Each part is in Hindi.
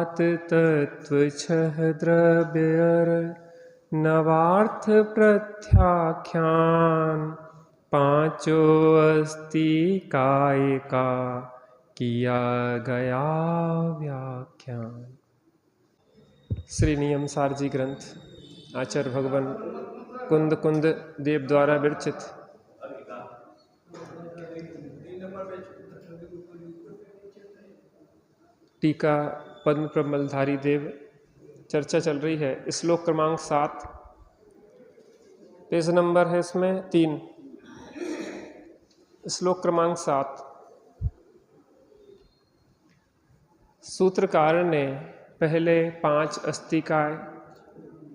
सात तत्व छह द्रव्यर नवार्थ प्रत्याख्यान पांचों अस्ति काय का किया गया व्याख्यान। श्री नियम सारजी ग्रंथ आचार्य भगवान कुंद कुंद देव द्वारा विरचित। टीका पद्म प्रमलधारी देव। चर्चा चल रही है। श्लोक क्रमांक 7, पेज नंबर है इसमें 3। श्लोक क्रमांक 7। सूत्रकार ने पहले 5 अस्तिकाय,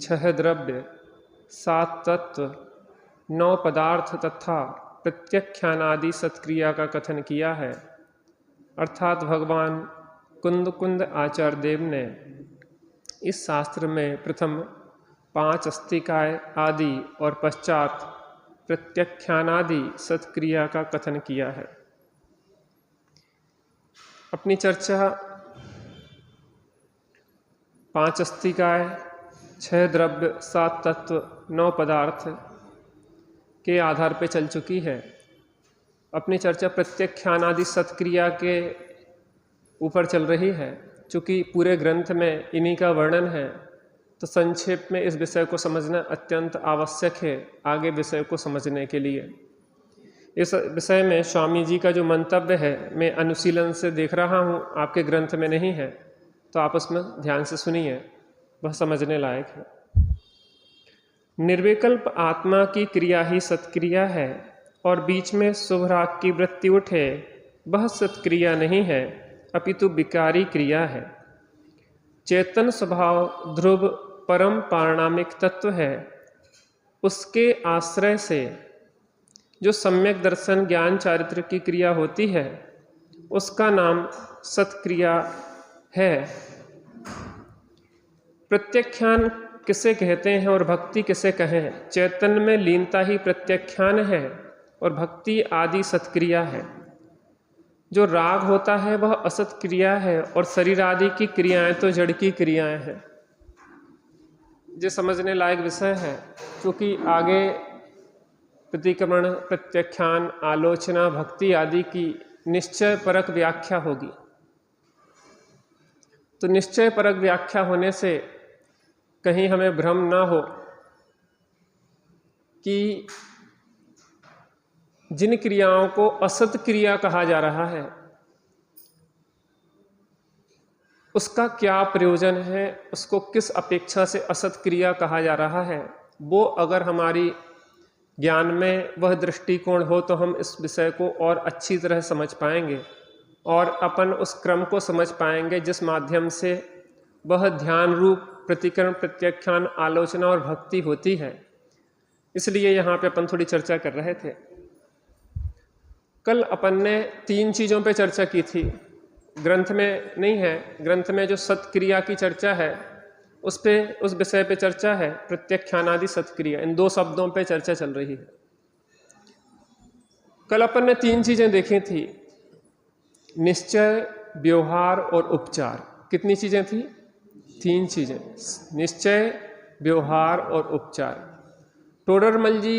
6 द्रव्य, 7 तत्व, 9 पदार्थ तथा प्रत्याख्यानादि सत्क्रिया का कथन किया है। अर्थात भगवान कुंद कुंद आचार्य देव ने इस शास्त्र में प्रथम 5 अस्तिकाय आदि और पश्चात प्रत्याख्यानादि सत्क्रिया का कथन किया है। अपनी चर्चा 5 अस्तिकाय, 6 द्रव्य, 7 तत्व, 9 पदार्थ के आधार पर चल चुकी है। अपनी चर्चा प्रत्याख्यानादि सत्क्रिया के ऊपर चल रही है। चूँकि पूरे ग्रंथ में इन्हीं का वर्णन है, तो संक्षेप में इस विषय को समझना अत्यंत आवश्यक है आगे विषय को समझने के लिए। इस विषय में स्वामी जी का जो मंतव्य है, मैं अनुशीलन से देख रहा हूँ, आपके ग्रंथ में नहीं है, तो आप उसमें ध्यान से सुनिए, वह समझने लायक है। निर्विकल्प आत्मा की क्रिया ही सत्क्रिया है और बीच में शुभ राग की वृत्ति उठे, वह सत्क्रिया नहीं है, अपितु विकारी क्रिया है। चेतन स्वभाव ध्रुव परम पारणामिक तत्व है। उसके आश्रय से जो सम्यक दर्शन ज्ञान चारित्र की क्रिया होती है, उसका नाम सत्क्रिया है। प्रत्याख्यान किसे कहते हैं और भक्ति किसे कहें? चैतन में लीनता ही प्रत्याख्यान है और भक्ति आदि सत्क्रिया है। जो राग होता है वह असत क्रिया है और शरीर आदि की क्रियाएं तो जड़ की क्रियाएं हैं। जो समझने लायक विषय है, क्योंकि आगे प्रतिक्रमण, प्रत्याख्यान, आलोचना, भक्ति आदि की निश्चय परक व्याख्या होगी। तो निश्चय परक व्याख्या होने से कहीं हमें भ्रम ना हो कि जिन क्रियाओं को असत क्रिया कहा जा रहा है, उसका क्या प्रयोजन है, उसको किस अपेक्षा से असत क्रिया कहा जा रहा है, वो अगर हमारी ज्ञान में वह दृष्टिकोण हो तो हम इस विषय को और अच्छी तरह समझ पाएंगे और अपन उस क्रम को समझ पाएंगे जिस माध्यम से वह ध्यान रूप प्रतिक्रमण, प्रत्याख्यान, आलोचना और भक्ति होती है। इसलिए यहाँ पे अपन थोड़ी चर्चा कर रहे थे। कल अपन ने 3 चीज़ों पे चर्चा की थी। ग्रंथ में नहीं है, ग्रंथ में जो सत्क्रिया की चर्चा है उस विषय पे चर्चा है, प्रत्याख्यानादि सत्क्रिया। इन 2 शब्दों पे चर्चा चल रही है। कल अपन ने 3 चीज़ें देखी थी, निश्चय, व्यवहार और उपचार। कितनी चीज़ें थी? 3 चीज़ें, निश्चय, व्यवहार और उपचार। टोडरमल जी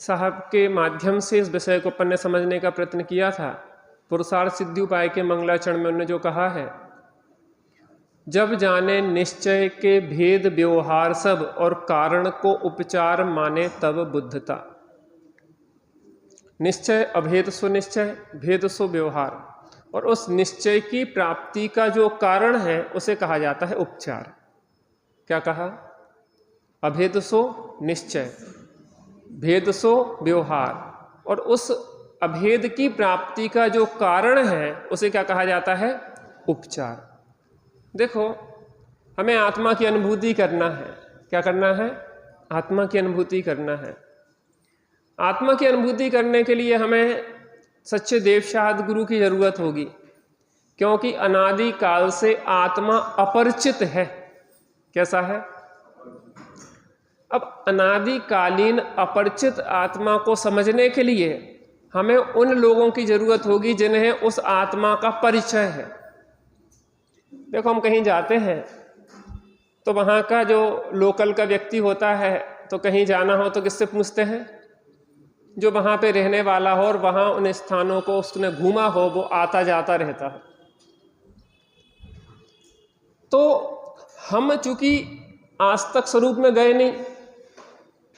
साहब के माध्यम से इस विषय को अपन ने समझने का प्रयत्न किया था। पुरुषार्थ सिद्धि उपाय के मंगलाचरण में उन्होंने जो कहा है, जब जाने निश्चय के भेद व्यवहार सब और कारण को उपचार माने तब बुद्धता। निश्चय अभेद सो निश्चय, भेद सो व्यवहार, और उस निश्चय की प्राप्ति का जो कारण है उसे कहा जाता है उपचार। क्या कहा? अभेद सो निश्चय, भेद सो व्यवहार, और उस अभेद की प्राप्ति का जो कारण है उसे क्या कहा जाता है? उपचार। देखो, हमें आत्मा की अनुभूति करना है। क्या करना है? आत्मा की अनुभूति करना है। आत्मा की अनुभूति करने के लिए हमें सच्चे देवशाद गुरु की जरूरत होगी, क्योंकि अनादि काल से आत्मा अपरिचित है। कैसा है? अब अनादिकालीन अपरिचित आत्मा को समझने के लिए हमें उन लोगों की जरूरत होगी जिन्हें उस आत्मा का परिचय है। देखो हम कहीं जाते हैं तो वहाँ का जो लोकल का व्यक्ति होता है, तो कहीं जाना हो तो किससे पूछते हैं? जो वहाँ पे रहने वाला हो और वहाँ उन स्थानों को उसने घूमा हो, वो आता जाता रहता है। तो हम चूंकि आज तक स्वरूप में गए नहीं,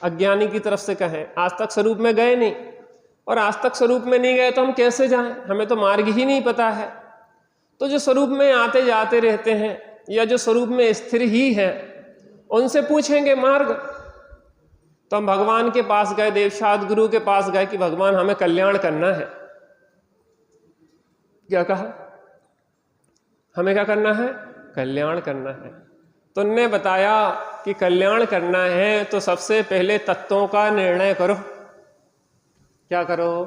अज्ञानी की तरफ से कहें आज तक स्वरूप में गए नहीं, और आज तक स्वरूप में नहीं गए तो हम कैसे जाएं? हमें तो मार्ग ही नहीं पता है। तो जो स्वरूप में आते जाते रहते हैं या जो स्वरूप में स्थिर ही है, उनसे पूछेंगे मार्ग। तो हम भगवान के पास गए, देवशाद गुरु के पास गए कि भगवान हमें कल्याण करना है। क्या कहा? हमें क्या करना है? कल्याण करना है। तो उन्होंने बताया कि कल्याण करना है तो सबसे पहले तत्वों का निर्णय करो। क्या करो?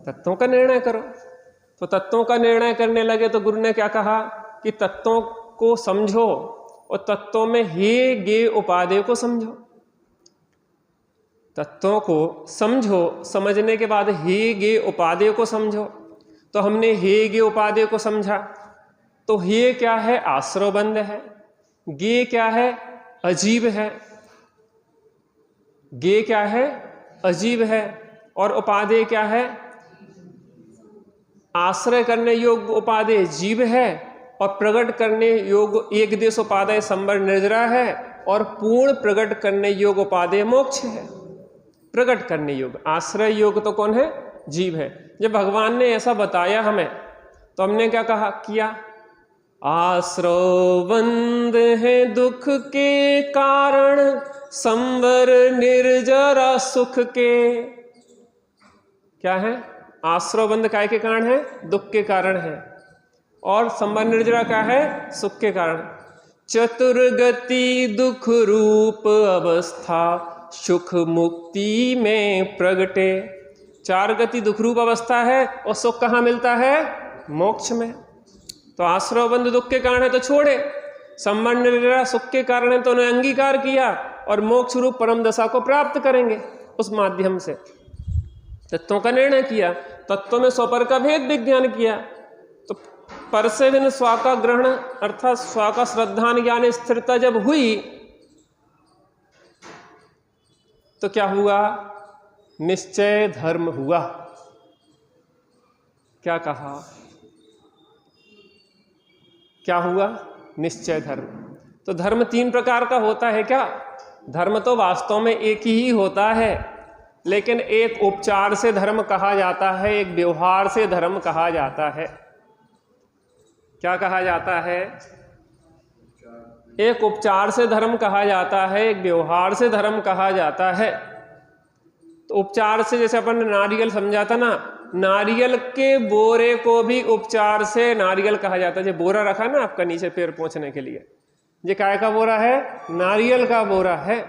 तत्वों का निर्णय करो। तो तत्वों का निर्णय करने लगे तो गुरु ने क्या कहा कि तत्वों को समझो और तत्वों में हे गे उपादेय को समझो। तत्वों को समझो, समझने के बाद हे गे उपादेय को समझो। तो हमने हे गे उपादेय को समझा। तो हे क्या है? आश्रवबंध है। गे क्या है? अजीब है। गे क्या है? अजीब है। और उपादेय क्या है? आश्रय करने योग्य उपादेय जीव है, और प्रकट करने योग्य एक देश उपादेय संवर निर्जरा है, और पूर्ण प्रकट करने योग्य उपादेय मोक्ष है। प्रकट करने योग्य, आश्रय योग्य तो कौन है? जीव है। जब भगवान ने ऐसा बताया हमें तो हमने क्या कहा किया? आश्रवबंध है दुख के कारण, संवर निर्जरा सुख के। क्या है? आश्रवबंध काय के कारण है? दुख के कारण है। और संवर निर्जरा क्या है? सुख के कारण। चतुर्गति दुख रूप अवस्था, सुख मुक्ति में प्रगटे। चार गति दुख रूप अवस्था है, और सुख कहाँ मिलता है? मोक्ष में। तो आश्रवबंध दुख के कारण है तो छोड़े, संवर निर्जरा सुख के कारण है तो उन्हें अंगीकार किया, और मोक्ष रूप परम दशा को प्राप्त करेंगे उस माध्यम से। तत्वों का निर्णय किया, तत्वों में स्वपर का भेद विज्ञान किया। तो पर से बिन स्वा का ग्रहण अर्थात स्वा का श्रद्धान ज्ञान स्थिरता जब हुई तो क्या हुआ? निश्चय धर्म हुआ। क्या कहा? क्या हुआ? निश्चय धर्म। तो धर्म तीन प्रकार का होता है क्या? धर्म तो वास्तव में एक ही होता है, लेकिन एक उपचार से धर्म कहा जाता है, एक व्यवहार से धर्म कहा जाता है। क्या कहा जाता है? एक उपचार से धर्म कहा जाता है, एक व्यवहार से धर्म कहा जाता है। तो उपचार से जैसे अपन ने नारियल समझा था ना, नारियल के बोरे को भी उपचार से नारियल कहा जाता है। जो बोरा रखा ना आपका नीचे पैर पोंछने के लिए, ये काय का बोरा है? नारियल का बोरा है।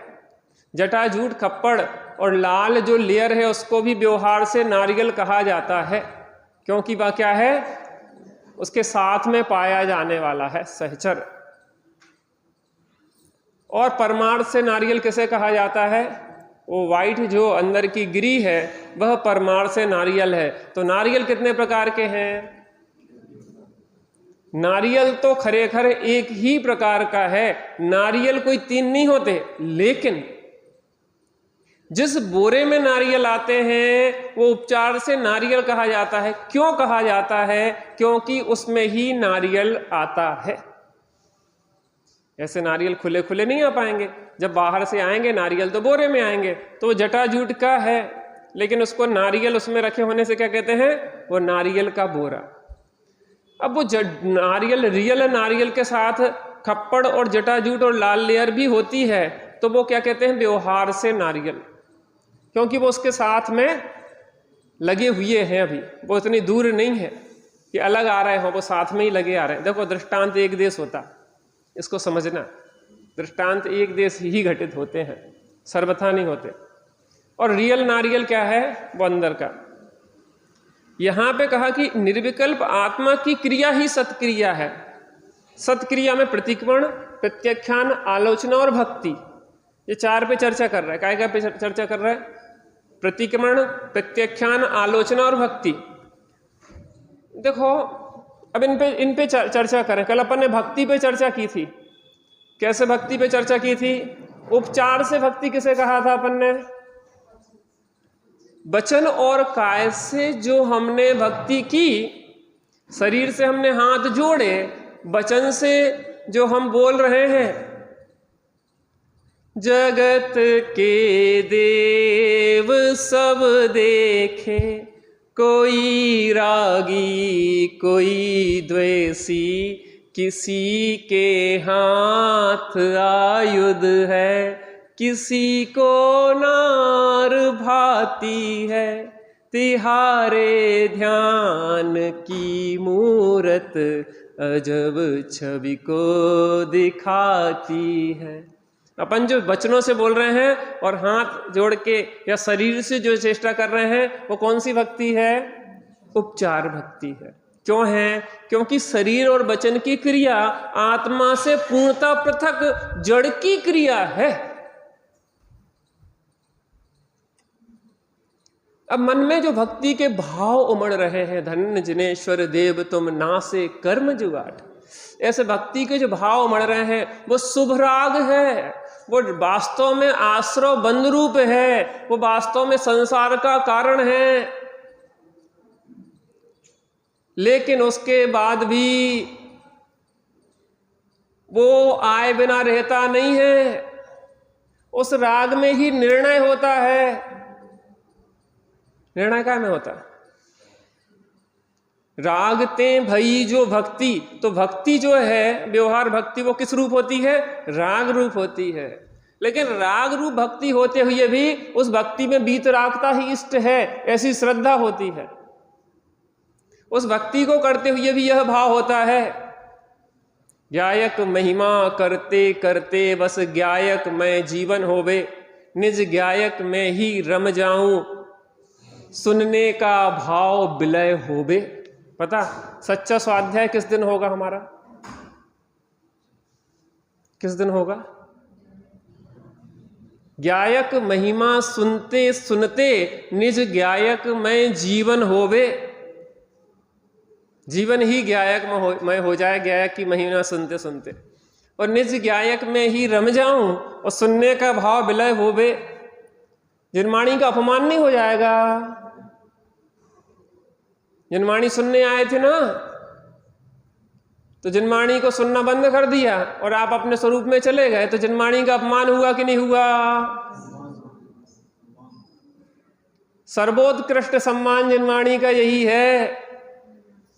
जटाजूट खप्पड़ और लाल जो लेयर है उसको भी व्यवहार से नारियल कहा जाता है, क्योंकि वह क्या है? उसके साथ में पाया जाने वाला है सहचर। और परमार्थ से नारियल किसे कहा जाता है? वो वाइट जो अंदर की गिरी है वह परमार्थ से नारियल है। तो नारियल कितने प्रकार के हैं? नारियल तो खरेखर एक ही प्रकार का है। नारियल कोई तीन नहीं होते, लेकिन जिस बोरे में नारियल आते हैं वो उपचार से नारियल कहा जाता है। क्यों कहा जाता है? क्योंकि उसमें ही नारियल आता है। ऐसे नारियल खुले खुले नहीं आ पाएंगे, जब बाहर से आएंगे नारियल तो बोरे में आएंगे। तो वो जटाजूट का है, लेकिन उसको नारियल उसमें रखे होने से क्या कहते हैं? वो नारियल का बोरा। अब वो नारियल रियल नारियल के साथ खप्पड़ और जटाजूट और लाल लेयर भी होती है, तो वो क्या कहते हैं? व्यवहार से नारियल, क्योंकि वो उसके साथ में लगे हुए हैं। अभी वो इतनी दूर नहीं है कि अलग आ रहे हों, वो साथ में ही लगे आ रहे हैं। देखो दृष्टांत एक देश होता, इसको समझना। दृष्टांत एक देश ही घटित होते हैं, सर्वथा नहीं होते। और रियल नारियल क्या है? वो अंदर का। यहां पे कहा कि निर्विकल्प आत्मा की क्रिया ही सत्क्रिया है। सत्क्रिया में प्रतिक्रमण, प्रत्याख्यान, आलोचना और भक्ति, ये चार पे चर्चा कर रहा है। काय पे चर्चा कर रहा है? प्रतिक्रमण, प्रत्याख्यान, आलोचना और भक्ति। देखो अब इन पे चर्चा करें। कल अपन ने भक्ति पे चर्चा की थी। कैसे भक्ति पे चर्चा की थी? उपचार से भक्ति किसे कहा था अपन ने? वचन और काय से जो हमने भक्ति की, शरीर से हमने हाथ जोड़े, वचन से जो हम बोल रहे हैं, जगत के देव सब देखे, कोई रागी कोई द्वेषी, किसी के हाथ आयुध है, किसी को नार भाती है, तिहारे ध्यान की मूरत अजब छवि को दिखाती है। अपन जो वचनों से बोल रहे हैं और हाथ जोड़ के या शरीर से जो चेष्टा कर रहे हैं, वो कौन सी भक्ति है? उपचार भक्ति है। क्यों है? क्योंकि शरीर और वचन की क्रिया आत्मा से पूर्णतः पृथक जड़ की क्रिया है। अब मन में जो भक्ति के भाव उमड़ रहे हैं, धन्य जिनेश्वर देव तुम नासे कर्म जुगाट, ऐसे भक्ति के जो भाव उमड़ रहे हैं, वो शुभ राग है, वो वास्तव में आश्रव बंध रूप है, वो वास्तव में संसार का कारण है। लेकिन उसके बाद भी वो आए बिना रहता नहीं है। उस राग में ही निर्णय होता है। निर्णय क्या में होता है? रागते भई जो भक्ति, तो भक्ति जो है व्यवहार भक्ति, वो किस रूप होती है? राग रूप होती है। लेकिन राग रूप भक्ति होते हुए भी उस भक्ति में वीतरागता ही इष्ट है, ऐसी श्रद्धा होती है। उस भक्ति को करते हुए भी यह भाव होता है, गायक महिमा करते करते बस गायक मैं जीवन होवे, निज गायक में ही रम जाऊं, सुनने का भाव विलय होवे। पता सच्चा स्वाध्याय किस दिन होगा हमारा? किस दिन होगा? गायक महिमा सुनते सुनते निज गायक में जीवन होवे। जीवन ही गायक में हो जाए, गायक की महिमा सुनते सुनते, और निज गायक में ही रम जाऊं और सुनने का भाव विलय होवे। जिनवाणी का अपमान नहीं हो जाएगा? जिनवाणी सुनने आए थे ना, तो जिनवाणी को सुनना बंद कर दिया और आप अपने स्वरूप में चले गए, तो जिनवाणी का अपमान हुआ कि नहीं हुआ? सर्वोत्कृष्ट सम्मान जिनवाणी का यही है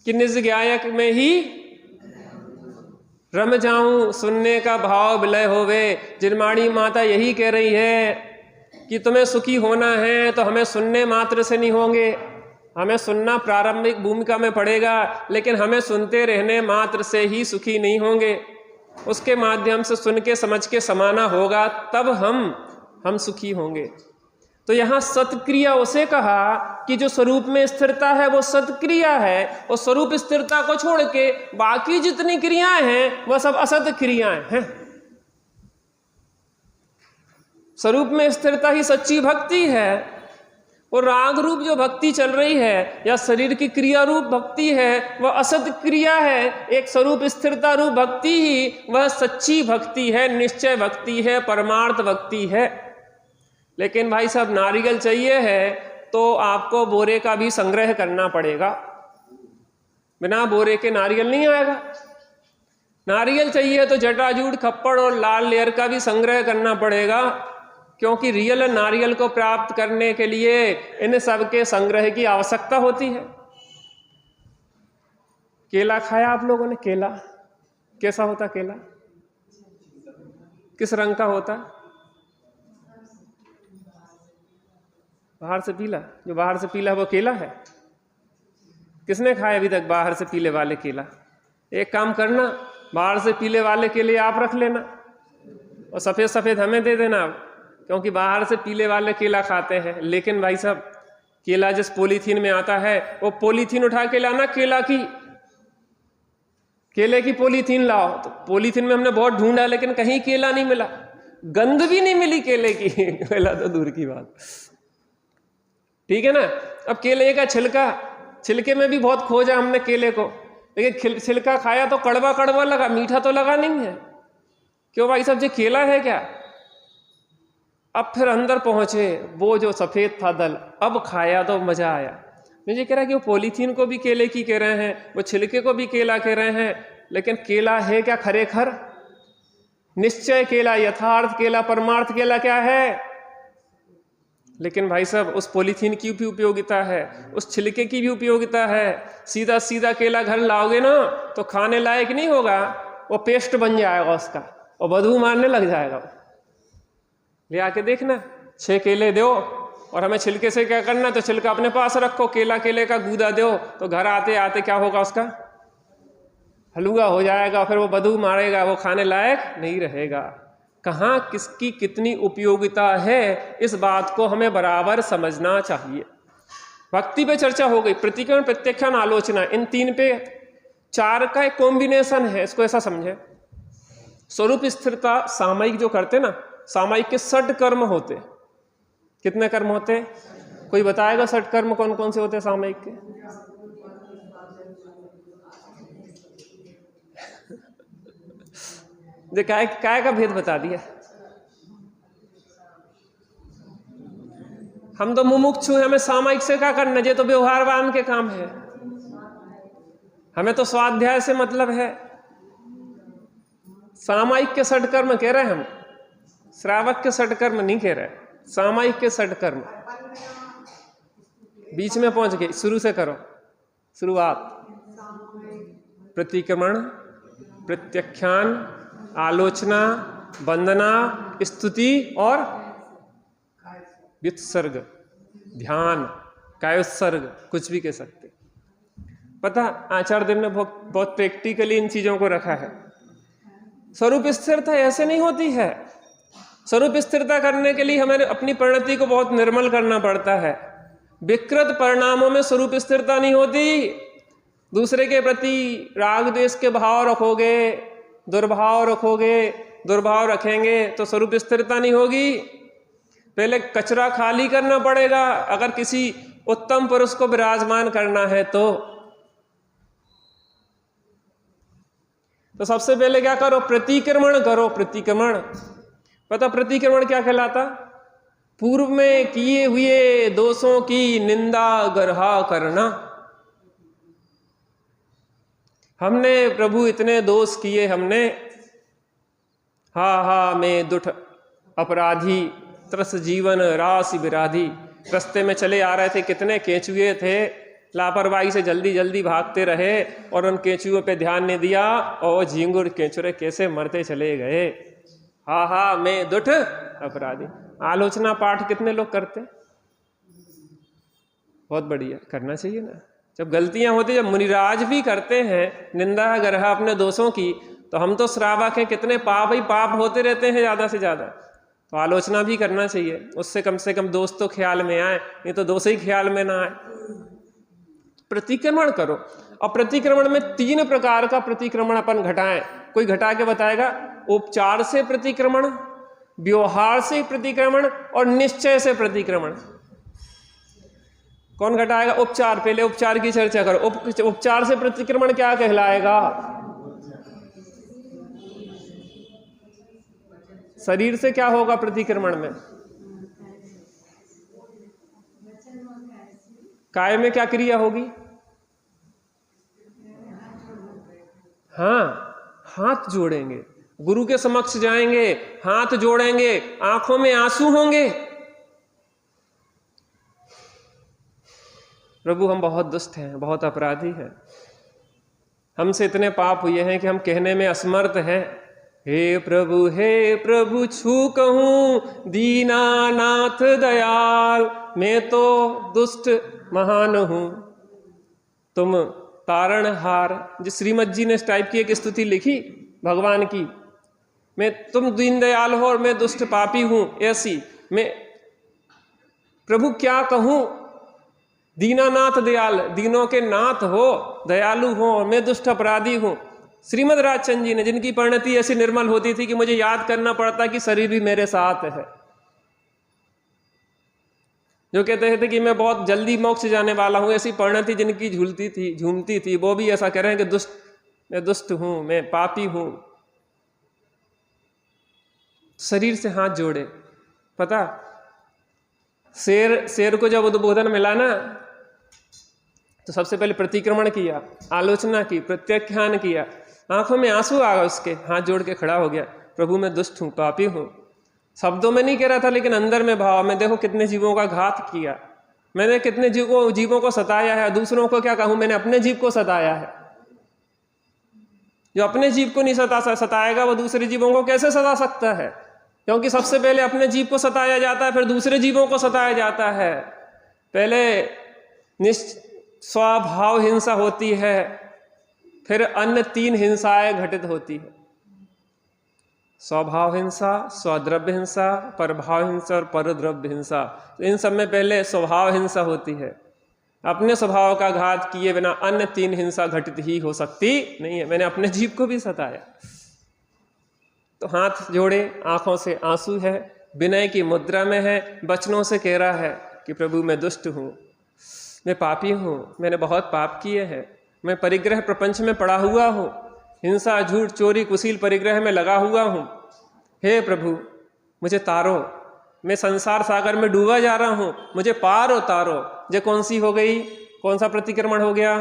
कि निज गायक में ही रम जाऊं, सुनने का भाव विलय होवे। जिनवाणी माता यही कह रही है कि तुम्हें सुखी होना है तो हमें सुनने मात्र से नहीं होंगे, हमें सुनना प्रारंभिक भूमिका में पड़ेगा, लेकिन हमें सुनते रहने मात्र से ही सुखी नहीं होंगे। उसके माध्यम से सुन के समझ के समाना होगा, तब हम सुखी होंगे। तो यहाँ सत्क्रिया उसे कहा कि जो स्वरूप में स्थिरता है वो सत्क्रिया है, और स्वरूप स्थिरता को छोड़ के बाकी जितनी क्रियाएं हैं वह सब असत क्रियाएं हैं। स्वरूप में स्थिरता ही सच्ची भक्ति है। और राग रूप जो भक्ति चल रही है या शरीर की क्रिया रूप भक्ति है, वह असत क्रिया है। एक स्वरूप स्थिरता रूप भक्ति ही वह सच्ची भक्ति है, निश्चय भक्ति है, परमार्थ भक्ति है। लेकिन भाई साहब, नारियल चाहिए है तो आपको बोरे का भी संग्रह करना पड़ेगा। बिना बोरे के नारियल नहीं आएगा। नारियल चाहिए तो जटाजूट, खप्पड़ और लाल लेयर का भी संग्रह करना पड़ेगा, क्योंकि रियल नारियल को प्राप्त करने के लिए इन सब के संग्रह की आवश्यकता होती है। केला खाया आप लोगों ने? केला कैसा होता? केला किस रंग का होता? बाहर से पीला। जो बाहर से पीला वो केला है? किसने खाया अभी तक बाहर से पीले वाले केला? एक काम करना, बाहर से पीले वाले केले आप रख लेना और सफेद सफेद हमें दे देना आप, क्योंकि बाहर से पीले वाले केला खाते हैं। लेकिन भाई साहब, केला जिस पॉलीथीन में आता है वो पॉलीथीन उठा के लाना, केले की पॉलीथीन लाओ। तो पॉलीथीन में हमने बहुत ढूंढा लेकिन कहीं केला नहीं मिला, गंध भी नहीं मिली केले की। केला तो दूर की बात, ठीक है ना। अब केले का छिलका, छिलके में भी बहुत खोजा हमने केले को, लेकिन छिलका खाया तो कड़वा कड़वा लगा, मीठा तो लगा नहीं है। क्यों भाई साहब, ये केला है क्या? अब फिर अंदर पहुंचे, वो जो सफेद था दल, अब खाया तो मजा आया। मुझे कह रहा है कि वो पॉलीथीन को भी केले की कह रहे हैं, वो छिलके को भी केला कह रहे हैं, लेकिन केला है क्या खरेखर? निश्चय केला, यथार्थ केला, परमार्थ केला क्या है? लेकिन भाई साहब, उस पॉलीथीन की भी उपयोगिता है, उस छिलके की भी उपयोगिता है। सीधा सीधा केला घर लाओगे ना तो खाने लायक नहीं होगा, वो पेस्ट बन जाएगा उसका और बदबू मारने लग जाएगा। ले आके देखना, 6 केले दो और हमें छिलके से क्या करना, तो छिलका अपने पास रखो, केले का गूदा दो, तो घर आते आते क्या होगा, उसका हलवा हो जाएगा, फिर वो बदबू मारेगा, वो खाने लायक नहीं रहेगा। कहाँ किसकी कितनी उपयोगिता है, इस बात को हमें बराबर समझना चाहिए। भक्ति पे चर्चा हो गई, प्रतिक्रमण, प्रत्याख्यान, आलोचना, इन 3 पे 4 का एक कॉम्बिनेशन है। इसको ऐसा समझे, स्वरूप स्थिरता सामयिक जो करते ना, सामयिक के 6 कर्म होते। कितने कर्म होते? कोई बताएगा 6 कर्म कौन कौन से होते हैं सामयिक के? काय का भेद बता दिया। हम तो मुमुक्षु हैं, हमें सामयिक से क्या करना, ये तो व्यवहारवान के काम है। हमें तो स्वाध्याय से मतलब है। सामयिक के 6 कर्म कह रहे हैं हम, श्रावक के 6 कर्म नहीं कह रहे, सामयिक के 6 कर्म। बीच में पहुंच गए, शुरू से करो, शुरुआत। प्रतिक्रमण, प्रत्याख्यान, आलोचना, वंदना, स्तुति और व्युत्सर्ग, ध्यान, कायोत्सर्ग, कुछ भी कह सकते। पता, आचार्य देव ने बहुत प्रैक्टिकली इन चीजों को रखा है। स्वरूप स्थिरता ऐसे नहीं होती है। स्वरूप स्थिरता करने के लिए हमें अपनी परिणति को बहुत निर्मल करना पड़ता है। विकृत परिणामों में स्वरूप स्थिरता नहीं होती। दूसरे के प्रति राग द्वेष के भाव रखोगे, दुर्भाव रखोगे, दुर्भाव रखेंगे तो स्वरूप स्थिरता नहीं होगी। पहले कचरा खाली करना पड़ेगा अगर किसी उत्तम पुरुष को विराजमान करना है तो सबसे पहले क्या करो, प्रतिक्रमण करो। प्रतिक्रमण, पता प्रतिक्रमण क्या कहलाता? पूर्व में किए हुए दोषों की निंदा गर्हा करना। हमने प्रभु इतने दोष किए, हमने हा मैं दुष्ट अपराधी, त्रस जीवन राशि विराधी। रास्ते में चले आ रहे थे, कितने केंचुए थे, लापरवाही से जल्दी जल्दी भागते रहे और उन केंचुओं पे ध्यान नहीं दिया और झींगुर केंचुरे कैसे मरते चले गए। हा मैं दुष्ट अपराधी। आलोचना पाठ कितने लोग करते? बहुत बढ़िया, करना चाहिए ना। जब गलतियां होती, जब मुनिराज भी करते हैं निंदा गर्हा अपने दोषों की, तो हम तो श्रावक हैं, कितने पाप ही पाप होते रहते हैं ज्यादा से ज्यादा। तो आलोचना भी करना चाहिए, उससे कम से कम दोष तो ख्याल में आए, नहीं तो दोष ही ख्याल में ना आए। प्रतिक्रमण करो। अब प्रतिक्रमण में 3 प्रकार का प्रतिक्रमण अपन घटाएं। कोई घटा के बताएगा? उपचार से प्रतिक्रमण, व्यवहार से प्रतिक्रमण और निश्चय से प्रतिक्रमण। कौन घटाएगा? उपचार। पहले उपचार की चर्चा करो। उपचार से प्रतिक्रमण क्या कहलाएगा? शरीर से क्या होगा प्रतिक्रमण में? काय में क्या क्रिया होगी? हाँ, हाथ जोड़ेंगे, गुरु के समक्ष जाएंगे, हाथ जोड़ेंगे, आंखों में आंसू होंगे। प्रभु हम बहुत दुष्ट हैं, बहुत अपराधी हैं, हमसे इतने पाप हुए हैं कि हम कहने में असमर्थ हैं। हे प्रभु छू कहूं दीनानाथ दयाल, मैं तो दुष्ट महान हूं, तुम तारणहार। जिस श्रीमद जी ने इस टाइप की एक स्तुति लिखी भगवान की, तुम दीन दयाल हो और मैं दुष्ट पापी हूं, ऐसी मैं प्रभु क्या कहूं। दीनानाथ दयाल, दीनों के नाथ हो, दयालु हो, और मैं दुष्ट अपराधी हूं। श्रीमद राजचंद जी ने, जिनकी परिणति ऐसी निर्मल होती थी कि मुझे याद करना पड़ता कि शरीर भी मेरे साथ है, जो कहते थे कि मैं बहुत जल्दी मोक्ष जाने वाला हूं, ऐसी परिणति जिनकी झूमती थी, वो भी ऐसा कह रहे हैं कि मैं दुष्ट हूं, मैं पापी हूं। शरीर से हाथ जोड़े। पता, शेर को जब उद्बोधन मिला ना, तो सबसे पहले प्रतिक्रमण किया, आलोचना की, प्रत्याख्यान किया, आंखों में आंसू आ गए उसके, हाथ जोड़ के खड़ा हो गया, प्रभु मैं दुष्ट हूं, पापी हूं। शब्दों में नहीं कह रहा था, लेकिन अंदर में भाव में, देखो कितने जीवों का घात किया मैंने, कितने जीवों को सताया है। दूसरों को क्या कहूं, मैंने अपने जीव को सताया है। जो अपने जीव को नहीं सताएगा वो दूसरे जीवों को कैसे सता सकता है? क्योंकि सबसे पहले अपने जीव को सताया जाता है, फिर दूसरे जीवों को सताया जाता है। पहले स्वभाव हिंसा होती है, फिर अन्य 3 हिंसाएं घटित होती है। स्वभाव हिंसा, स्वद्रव्य हिंसा, परभाव हिंसा और परद्रव्य हिंसा। तो इन सब में पहले स्वभाव हिंसा होती है। अपने स्वभाव का घात किए बिना अन्य 3 हिंसा घटित ही हो सकती नहीं है। मैंने अपने जीव को भी सताया। तो हाथ जोड़े, आंखों से आंसू है, विनय की मुद्रा में है, वचनों से कह रहा है कि प्रभु मैं दुष्ट हूँ, मैं पापी हूँ, मैंने बहुत पाप किए हैं, मैं परिग्रह प्रपंच में पड़ा हुआ हूँ, हिंसा, झूठ, चोरी, कुशील परिग्रह में लगा हुआ हूँ। हे प्रभु मुझे तारो, मैं संसार सागर में डूबा जा रहा हूँ, मुझे पार उतारो। ये कौन सी हो गई, कौन सा प्रतिक्रमण हो गया?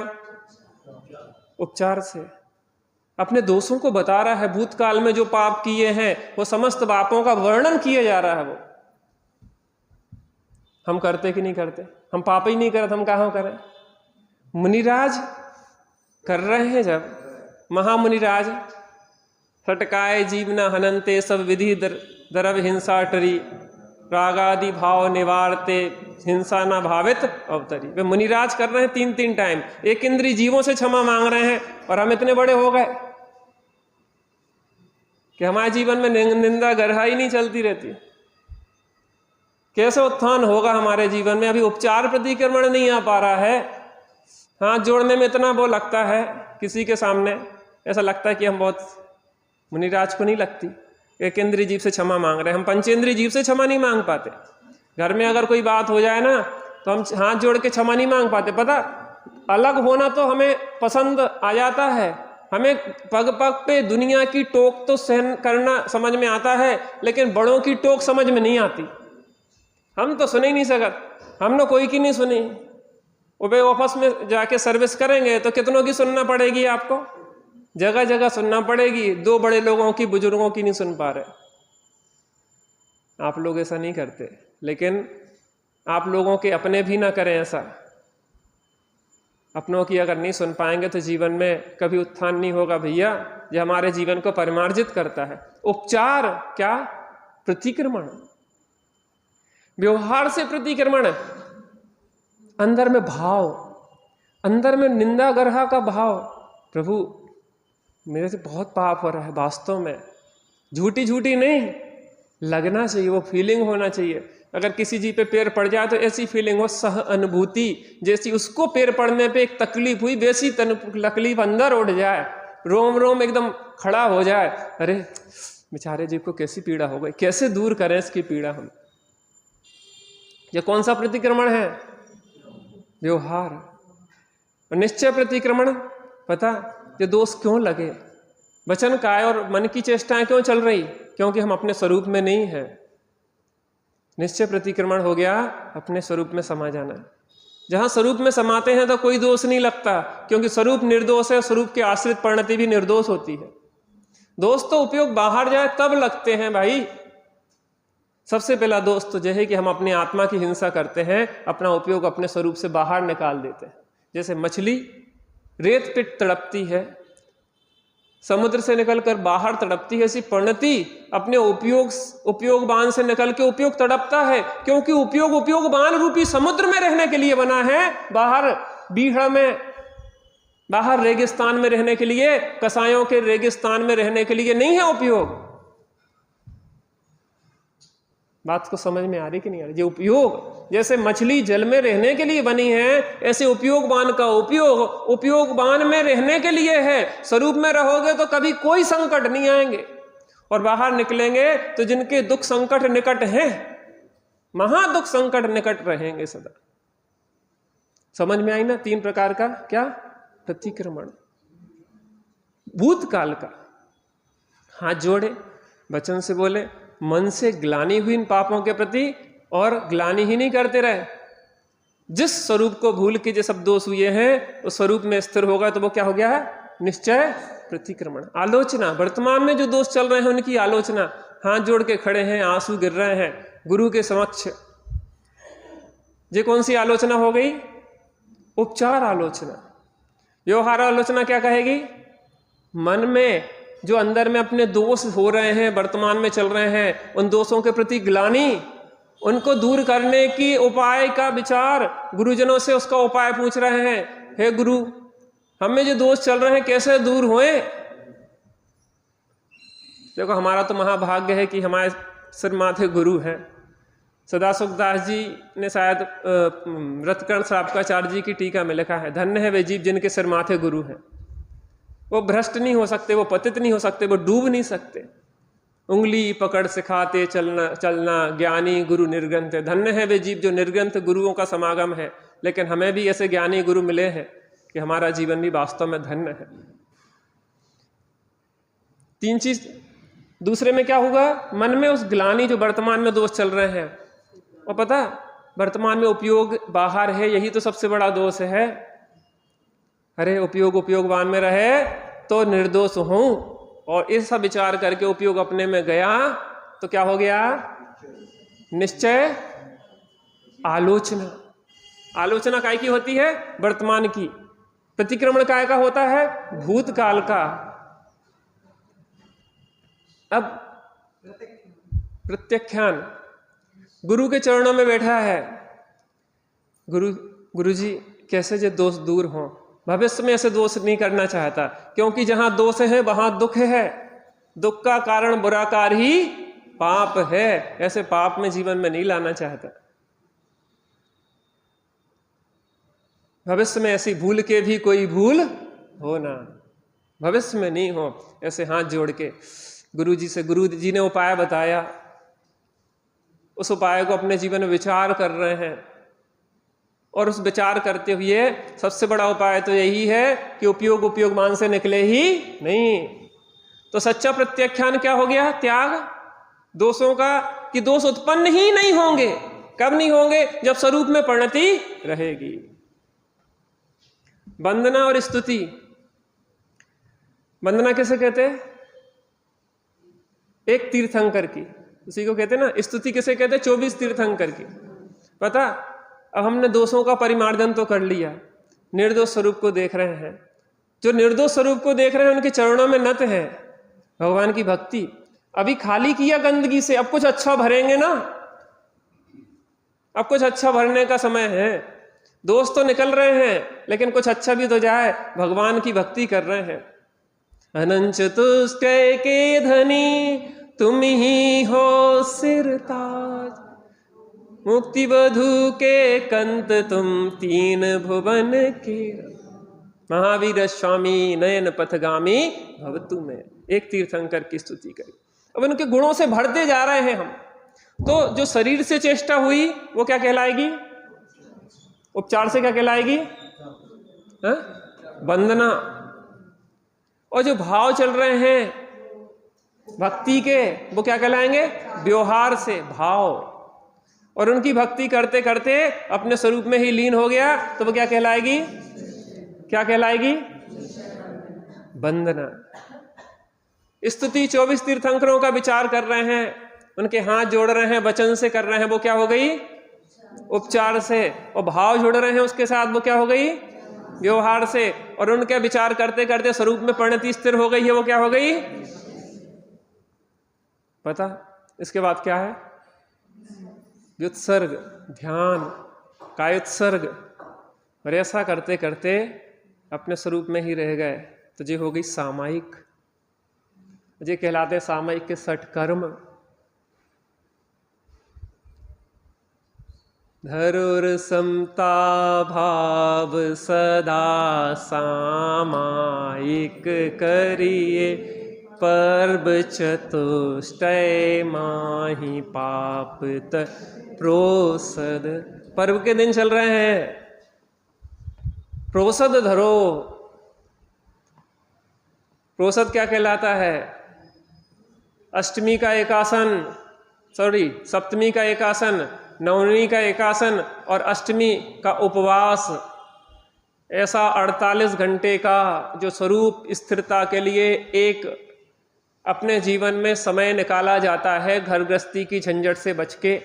उपचार से अपने दोषों को बता रहा है। भूतकाल में जो पाप किए हैं वो समस्त पापों का वर्णन किया जा रहा है। वो हम करते कि नहीं करते? हम पाप ही नहीं करते, हम कहाँ करें? मुनिराज कर रहे हैं। जब महामुनिराज सटकाए जीवना हनंते सब विधि दरव हिंसा टरी, रागादि भाव निवारते हिंसा ना भावित अवतरी। वे मुनिराज कर रहे हैं 3-3 टाइम, एक इंद्रिय जीवों से क्षमा मांग रहे हैं। और हम इतने बड़े हो गए कि हमारे जीवन में निंदा गरहाई नहीं चलती रहती। कैसे उत्थान होगा हमारे जीवन में? अभी उपचार प्रतिक्रमण नहीं आ पा रहा है। हाथ जोड़ने में इतना वो लगता है, किसी के सामने ऐसा लगता है कि हम बहुत, मुनिराज को नहीं लगती। एक इंद्रिय जीव से क्षमा मांग रहे हैं, हम पंचेंद्रिय जीव से क्षमा नहीं मांग पाते। घर में अगर कोई बात हो जाए ना, तो हम हाथ जोड़ के क्षमा नहीं मांग पाते। पता, अलग होना तो हमें पसंद आ जाता है, हमें पग पग पे दुनिया की टोक तो सहन करना समझ में आता है, लेकिन बड़ों की टोक समझ में नहीं आती। हम तो सुन ही नहीं सकते, हमने कोई की नहीं सुनी। वो ऑफिस में जाके सर्विस करेंगे तो कितनों की सुनना पड़ेगी आपको? जगह जगह सुनना पड़ेगी। 2 बड़े लोगों की, बुजुर्गों की नहीं सुन पा रहे। आप लोग ऐसा नहीं करते, लेकिन आप लोगों के अपने भी ना करें ऐसा। अपनों की अगर नहीं सुन पाएंगे तो जीवन में कभी उत्थान नहीं होगा भैया। ये हमारे जीवन को परिमार्जित करता है। उपचार क्या? प्रतिक्रमण, व्यवहार से प्रतिक्रमण। अंदर में भाव, अंदर में निंदा गरहा का भाव, प्रभु मेरे से बहुत पाप हो रहा है। वास्तव में झूठी झूठी नहीं, लगना चाहिए, वो फीलिंग होना चाहिए। अगर किसी जी पे पैर पड़ जाए तो ऐसी फीलिंग हो, सह अनुभूति, जैसी उसको पैर पड़ने पे एक तकलीफ हुई, वैसी तकलीफ अंदर उठ जाए, रोम रोम एकदम खड़ा हो जाए। अरे बेचारे जीव को कैसी पीड़ा हो गई, कैसे दूर करें इसकी पीड़ा हम? ये कौन सा प्रतिक्रमण है? व्यवहार। और निश्चय प्रतिक्रमण, पता ये दोष क्यों लगे? वचन काय और मन की चेष्टाएं क्यों चल रही? क्योंकि हम अपने स्वरूप में नहीं है। निश्चय प्रतिक्रमण हो गया अपने स्वरूप में समा जाना। जहां स्वरूप में समाते हैं तो कोई दोष नहीं लगता, क्योंकि स्वरूप निर्दोष है। स्वरूप के आश्रित परिणति भी निर्दोष होती है। दोष तो उपयोग बाहर जाए तब लगते हैं भाई। सबसे पहला दोष तो यह है कि हम अपनी आत्मा की हिंसा करते हैं, अपना उपयोग अपने स्वरूप से बाहर निकाल देते हैं। जैसे मछली रेत पे तड़पती है, समुद्र से निकलकर बाहर तड़पती है, ऐसी परिणति अपने उपयोग बान से निकल के उपयोग तड़पता है। क्योंकि उपयोग बान रूपी समुद्र में रहने के लिए बना है, बाहर बीहड़ में, बाहर रेगिस्तान में रहने के लिए, कसायों के रेगिस्तान में रहने के लिए नहीं है उपयोग। बात को समझ में आ रही कि नहीं आ रही? ये उपयोग, जैसे मछली जल में रहने के लिए बनी है, ऐसे उपयोग बान का उपयोग बान में रहने के लिए है। स्वरूप में रहोगे तो कभी कोई संकट नहीं आएंगे, और बाहर निकलेंगे तो जिनके दुख संकट निकट हैं महादुख संकट निकट रहेंगे सदा। समझ में आई ना? 3 प्रकार का क्या? प्रतिक्रमण। भूतकाल का हाथ जोड़े, वचन से बोले, मन से ग्लानि हुई इन पापों के प्रति, और ग्लानि ही नहीं करते रहे। जिस स्वरूप को भूल के जो सब दोष हुए हैं उस स्वरूप में स्थिर होगा तो वो क्या हो गया है? निश्चय प्रतिक्रमण। आलोचना, वर्तमान में जो दोष चल रहे हैं उनकी आलोचना, हाथ जोड़ के खड़े हैं, आंसू गिर रहे हैं गुरु के समक्ष। ये कौन सी आलोचना हो गई? उपचार आलोचना। व्यवहार आलोचना क्या कहेगी? मन में जो अंदर में अपने दोष हो रहे हैं, वर्तमान में चल रहे हैं, उन दोषों के प्रति ग्लानि, उनको दूर करने की उपाय का विचार, गुरुजनों से उसका उपाय पूछ रहे हैं। हे गुरु, हमें जो दोष चल रहे हैं कैसे दूर होए? देखो, हमारा तो महाभाग्य है कि हमारे सिर माथे गुरु हैं। सदासुखदास जी ने शायद रत्कर्ण श्रावकाचार्य जी की टीका में लिखा है, धन्य है वे जीव जिनके सिर माथे गुरु हैं। वो भ्रष्ट नहीं हो सकते, वो पतित नहीं हो सकते, वो डूब नहीं सकते। उंगली पकड़ सिखाते चलना ज्ञानी गुरु निर्ग्रंथ। धन्य है वे जीव जो निर्ग्रंथ गुरुओं का समागम है। लेकिन हमें भी ऐसे ज्ञानी गुरु मिले हैं कि हमारा जीवन भी वास्तव में धन्य है। 3 चीज। दूसरे में क्या होगा? मन में उस ग्लानि, जो वर्तमान में दोष चल रहे हैं, और पता वर्तमान में उपयोग बाहर है, यही तो सबसे बड़ा दोष है। अरे उपयोग उपयोगवान में रहे तो निर्दोष हूं, और ऐसा विचार करके उपयोग अपने में गया तो क्या हो गया? निश्चय आलोचना। आलोचना काय की होती है? वर्तमान की। प्रतिक्रमण काय का होता है? भूतकाल का। अब प्रत्याख्यान। गुरु के चरणों में बैठा है, गुरु जी कैसे जो दोष दूर हों। भविष्य में ऐसे दोष नहीं करना चाहता, क्योंकि जहां दोष है वहां दुख है। दुख का कारण बुरा कार्य ही पाप है। ऐसे पाप में जीवन में नहीं लाना चाहता। भविष्य में ऐसी भूल के भी कोई भूल हो ना, भविष्य में नहीं हो। ऐसे हाथ जोड़ के गुरु जी से, गुरु जी ने उपाय बताया, उस उपाय को अपने जीवन में विचार कर रहे हैं। और उस विचार करते हुए सबसे बड़ा उपाय तो यही है कि उपयोग उपयोगमान से निकले ही नहीं। तो सच्चा प्रत्याख्यान क्या हो गया? त्याग दोषों का, कि दोष उत्पन्न ही नहीं होंगे। कब नहीं होंगे? जब स्वरूप में परिणति रहेगी। वंदना और स्तुति। वंदना किसे कहते हैं? एक तीर्थंकर की, उसी को कहते हैं ना। स्तुति किसे कहते हैं? 24 तीर्थंकर की। पता, अब हमने दोषों का परिमार्जन तो कर लिया, निर्दोष स्वरूप को देख रहे हैं। जो निर्दोष स्वरूप को देख रहे हैं उनके चरणों में नत है भगवान की भक्ति। अभी खाली किया गंदगी से, अब कुछ अच्छा भरेंगे ना। अब कुछ अच्छा भरने का समय है। दोष तो निकल रहे हैं, लेकिन कुछ अच्छा भी तो जाए। भगवान की भक्ति कर रहे हैं। अनंत चतुष्टय के धनी तुम ही हो सिरताज, मुक्ति बधू के कंत तुम 3 भुवन के। महावीर स्वामी नयन पथगामी भवतु में। एक तीर्थंकर की स्तुति करी। अब उनके गुणों से भरते जा रहे हैं हम। तो जो शरीर से चेष्टा हुई वो क्या कहलाएगी? उपचार से क्या कहलाएगी? वंदना। और जो भाव चल रहे हैं भक्ति के, वो क्या कहलाएंगे? व्यवहार से भाव। और उनकी भक्ति करते करते अपने स्वरूप में ही लीन हो गया तो वो क्या कहलाएगी? क्या कहलाएगी? वंदना। स्तुति 24 तीर्थंकरों का विचार कर रहे हैं, उनके हाथ जोड़ रहे हैं, वचन से कर रहे हैं, वो क्या हो गई? उपचार से। और भाव जोड़ रहे हैं उसके साथ, वो क्या हो गई? व्यवहार से। और उनके विचार करते करते स्वरूप में परिणति स्थिर हो गई है, वो क्या हो गई? पता इसके बाद क्या है? व्युत्सर्ग, ध्यान, कायोत्सर्ग। और ऐसा करते करते अपने स्वरूप में ही रह गए तो ये हो गई सामायिक। ये कहलाते सामायिक के 60 कर्म। धरुर समता भाव सदा सामायिक करिए, पर्व चतुष्टय माहि पापत प्रोसद। पर्व के दिन चल रहे हैं, प्रोसद धरो। प्रोसद क्या कहलाता है? अष्टमी का एकासन, सप्तमी का एकासन, नवमी का एकासन और अष्टमी का उपवास। ऐसा 48 घंटे का जो स्वरूप स्थिरता के लिए एक अपने जीवन में समय निकाला जाता है, घर गृहस्थी की झंझट से बच के।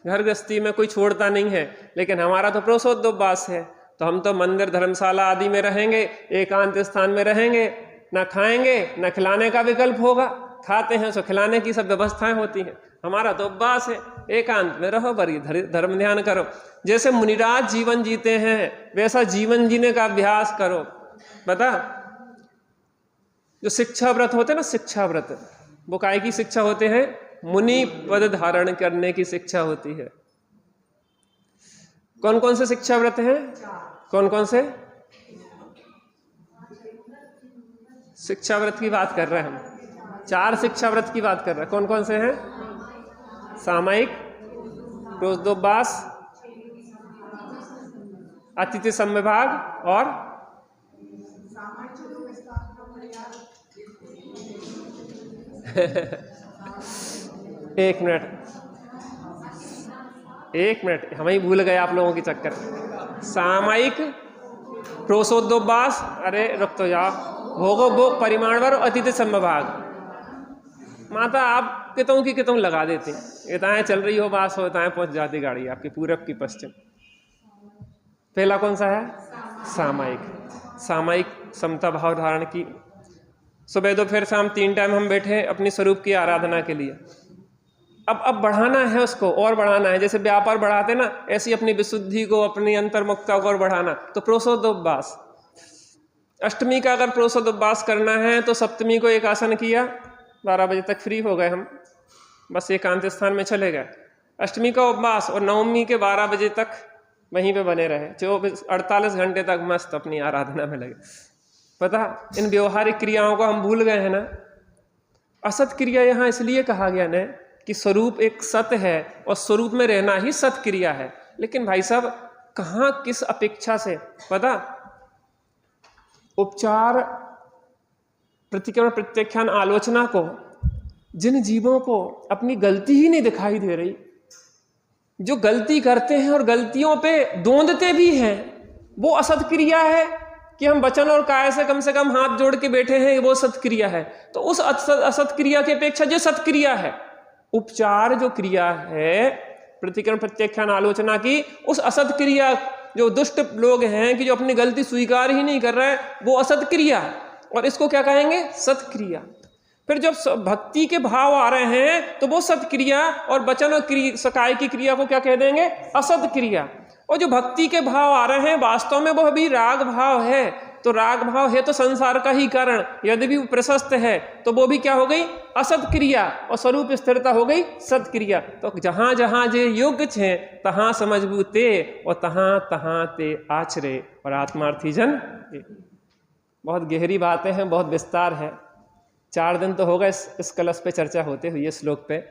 घर गृहस्थी में कोई छोड़ता नहीं है, लेकिन हमारा तो प्रोसोद्योपास है, तो हम तो मंदिर धर्मशाला आदि में रहेंगे, एकांत स्थान में रहेंगे, ना खाएंगे ना खिलाने का विकल्प होगा। खाते हैं तो खिलाने की सब व्यवस्थाएं होती हैं। हमारा तो उपवास है, एकांत में रहो, बड़ी धर्म ध्यान करो। जैसे मुनिराज जीवन जीते हैं वैसा जीवन जीने का अभ्यास करो। बता, जो शिक्षा व्रत होते हैं ना, शिक्षा व्रत, वो काय की शिक्षा होते हैं? मुनि पद धारण करने की शिक्षा होती है। कौन कौन से शिक्षा व्रत हैं? कौन कौन से शिक्षा व्रत की बात कर रहे हैं हम? 4 शिक्षा व्रत की बात कर रहे हैं। कौन कौन से हैं? सामयिक, प्रोसोद्योपास, अतिथि समविभाग और एक मिनट हम ही भूल गए आप लोगों के चक्कर। सामयिक, प्रोसोद्योपास, अरे रुक तो जाओ, भोगो भोग परिमाणवर, अतिथि समविभाग। माता आप कितों की कितों लगा देती हैं, इताएं चल रही हो बास हो, इताएं पहुंच जाती गाड़ी आपकी पूरब की पश्चिम। पहला कौन सा है? सामयिक। सामयिक समता भाव धारण की। सुबह दोपहर शाम 3 टाइम हम बैठे अपनी स्वरूप की आराधना के लिए। अब बढ़ाना है उसको, और बढ़ाना है। जैसे व्यापार बढ़ाते ना, ऐसी अपनी विशुद्धि को, अपनी अंतर्मुखता को और बढ़ाना। तो प्रोसोद्योपास, अष्टमी का अगर प्रोसोद्योपास करना है तो सप्तमी को एक आसन किया, 12 बजे तक फ्री हो गए हम, बस एकांत स्थान में चले गए। अष्टमी का उपवास और नवमी के 12 बजे तक वहीं पे बने रहे, 48 घंटे तक मस्त अपनी आराधना में लगे। पता, इन व्यवहारिक क्रियाओं को हम भूल गए हैं ना। असत क्रिया यहाँ इसलिए कहा गया ना कि स्वरूप एक सत है और स्वरूप में रहना ही सत क्रिया है। लेकिन भाई साहब, कहाँ किस अपेक्षा से? पता, उपचार, प्रतिक्रमण, प्रत्याख्यान, आलोचना को जिन जीवों को अपनी गलती ही नहीं दिखाई दे रही, जो गलती करते हैं और गलतियों पे दोंदते भी हैं, वो असत क्रिया है। कि हम वचन और काया से कम हाथ जोड़ के बैठे हैं, वो सत्क्रिया है। तो उस असत क्रिया की अपेक्षा जो सत्क्रिया है, उपचार जो क्रिया है प्रतिक्रमण प्रत्याख्यान आलोचना की, उस असत क्रिया, जो दुष्ट लोग हैं कि जो अपनी गलती स्वीकार ही नहीं कर रहे हैं, वो असत क्रिया, और इसको क्या कहेंगे? सत्क्रिया। फिर जब भक्ति के भाव आ रहे हैं तो वो सत्क्रिया, और वचन और सकाय की क्रिया को क्या कह देंगे? असत क्रिया। और जो भक्ति के भाव आ रहे हैं वास्तव में वो भी राग भाव है। तो राग भाव है तो संसार का ही कारण, यदि भी प्रशस्त है तो वो भी क्या हो गई? असत क्रिया। और स्वरूप स्थिरता हो गई सत्क्रिया। तो जहां जहां जे योग्य छे तहां समझबू ते, और तहां तहां ते आचरे, और आत्मार्थी जन। बहुत गहरी बातें हैं, बहुत विस्तार है। 4 दिन तो होगा इस कलश पे चर्चा होते हुए, श्लोक पे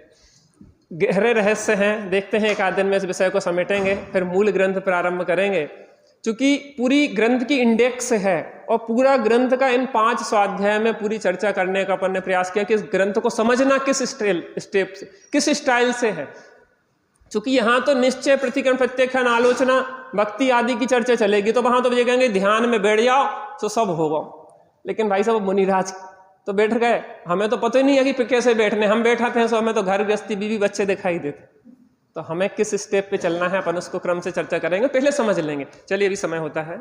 गहरे रहस्य हैं। देखते हैं 1 आध दिन में इस विषय को समेटेंगे, फिर मूल ग्रंथ प्रारंभ करेंगे। क्योंकि पूरी ग्रंथ की इंडेक्स है और पूरा ग्रंथ का इन 5 स्वाध्याय में पूरी चर्चा करने का अपन ने प्रयास किया कि इस ग्रंथ को समझना किस स्टेप से, किस स्टाइल से है। क्योंकि यहाँ तो निश्चय, प्रतिक्रमण, प्रत्याख्यान, आलोचना, भक्ति आदि की चर्चा चलेगी, तो वहां तो ये कहेंगे ध्यान में बैठ जाओ तो सब होगा। लेकिन भाई साहब मुनिराज तो बैठ गए, हमें तो पता ही नहीं है कि कैसे बैठने। हम बैठाते हैं तो हमें तो घर गृहस्थी, बीवी बच्चे दिखाई देते। तो हमें किस स्टेप पे चलना है अपन उसको क्रम से चर्चा करेंगे, पहले समझ लेंगे। चलिए, अभी समय होता है।